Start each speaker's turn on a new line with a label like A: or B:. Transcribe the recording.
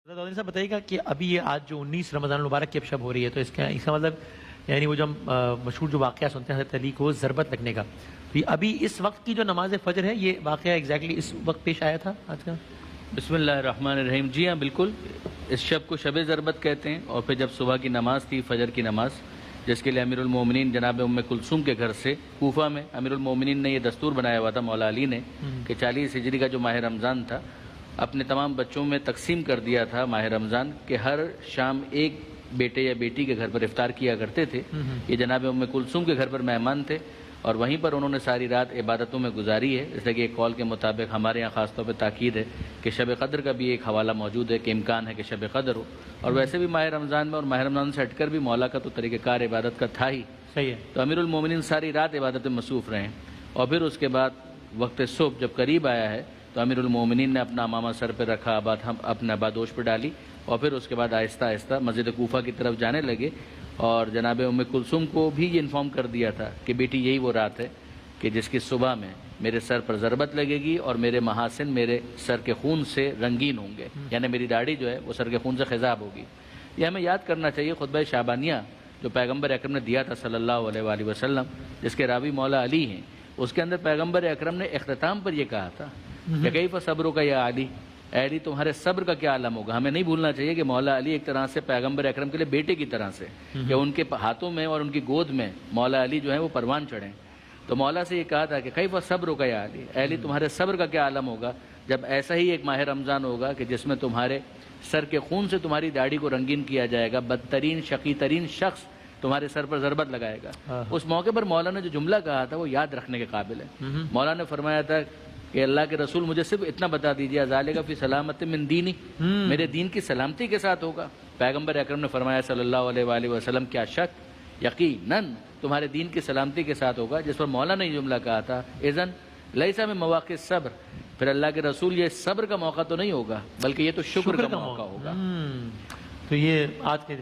A: حضرت صاحب بتائیے گا کہ ابھی یہ آج جو 19 رمضان المبارک کی اب شب ہو رہی ہے تو اس کا مطلب یعنی وہ جو ہم مشہور جو واقعہ سنتے ہیں حضرت علی کو ضربت لگنے کا، تو یہ ابھی اس وقت کی جو نماز فجر ہے یہ واقعہ ایگزیکٹلی اس وقت پیش آیا تھا آج کا؟
B: بسم اللہ الرحمن الرحیم. جی ہاں بالکل، اس شب کو شب ضربت کہتے ہیں. اور پھر جب صبح کی نماز تھی فجر کی نماز، جس کے لیے امیر المومنین جناب ام کلثوم کے گھر سے کوفہ میں امیر المومنین نے یہ دستور بنایا ہوا تھا مولا علی نے کہ 40 ہجری کا جو ماہ رمضان تھا اپنے تمام بچوں میں تقسیم کر دیا تھا ماہ رمضان کہ ہر شام ایک بیٹے یا بیٹی کے گھر پر افطار کیا کرتے تھے. یہ جناب ام کلثوم کے گھر پر مہمان تھے اور وہیں پر انہوں نے ساری رات عبادتوں میں گزاری ہے. اس لیے کہ ایک قول کے مطابق ہمارے یہاں خاص طور پہ تاکید ہے کہ شب قدر کا بھی ایک حوالہ موجود ہے کہ امکان ہے کہ شب قدر ہو. اور ویسے بھی ماہ رمضان میں اور ماہ رمضان سے ہٹ کر بھی مولا کا تو طریقہ کار عبادت کا تھا ہی.
A: صحیح ہے.
B: تو امیر المومنین ساری رات عبادت میں مصروف رہے اور پھر اس کے بعد وقت صبح جب قریب آیا ہے تو امیر المومنین نے اپنا امامہ سر پہ رکھا، اپنا آبادوش پہ ڈالی اور پھر اس کے بعد آہستہ آہستہ مسجد کوفہ کی طرف جانے لگے. اور جناب ام کلثوم کو بھی یہ انفارم کر دیا تھا کہ بیٹی یہی وہ رات ہے کہ جس کی صبح میں میرے سر پر ضربت لگے گی اور میرے محاسن میرے سر کے خون سے رنگین ہوں گے، یعنی میری داڑھی جو ہے وہ سر کے خون سے خضاب ہوگی. یہ ہمیں یاد کرنا چاہیے خطبہ شعبانیہ جو پیغمبر اکرم نے دیا تھا صلی اللہ علیہ وآلہ وسلم، جس کے راوی مولا علی ہیں. اس کے اندر پیغمبر اکرم نے اختتام پر یہ کہا تھا کہ کیف صبرک یا علی، اے علی تمہارے صبر کا کیا عالم ہوگا. ہمیں نہیں بھولنا چاہیے کہ مولا علی ایک طرح سے پیغمبر اکرم کے لیے بیٹے کی طرح سے کہ ان کے ہاتھوں میں اور ان کی گود میں مولا علی جو ہے وہ پروان چڑھیں. تو مولا سے یہ کہا تھا کہ کیف صبرک یا علی، اے علی تمہارے صبر کا کیا عالم ہوگا جب ایسا ہی ایک ماہ رمضان ہوگا کہ جس میں تمہارے سر کے خون سے تمہاری داڑھی کو رنگین کیا جائے گا، بدترین شقی ترین شخص تمہارے سر پر ضربت لگائے گا. اس موقع پر مولا نے جو جملہ کہا تھا وہ یاد رکھنے کے قابل ہے. مولا نے فرمایا تھا کہ اللہ کے رسول مجھے صرف اتنا بتا دیجیے ذالک فی سلامت من دینی، میرے دین کی سلامتی کے ساتھ ہوگا. پیغمبر اکرم نے فرمایا صلی اللہ علیہ وآلہ وسلم کیا شک، یقیناً تمہارے دین کی سلامتی کے ساتھ ہوگا. جس پر مولا نے یہ جملہ کہا تھا اذن لیس من مواقع صبر، پھر اللہ کے رسول یہ صبر کا موقع تو نہیں ہوگا بلکہ یہ تو شکر کا موقع ہوگا.
A: تو یہ آج کے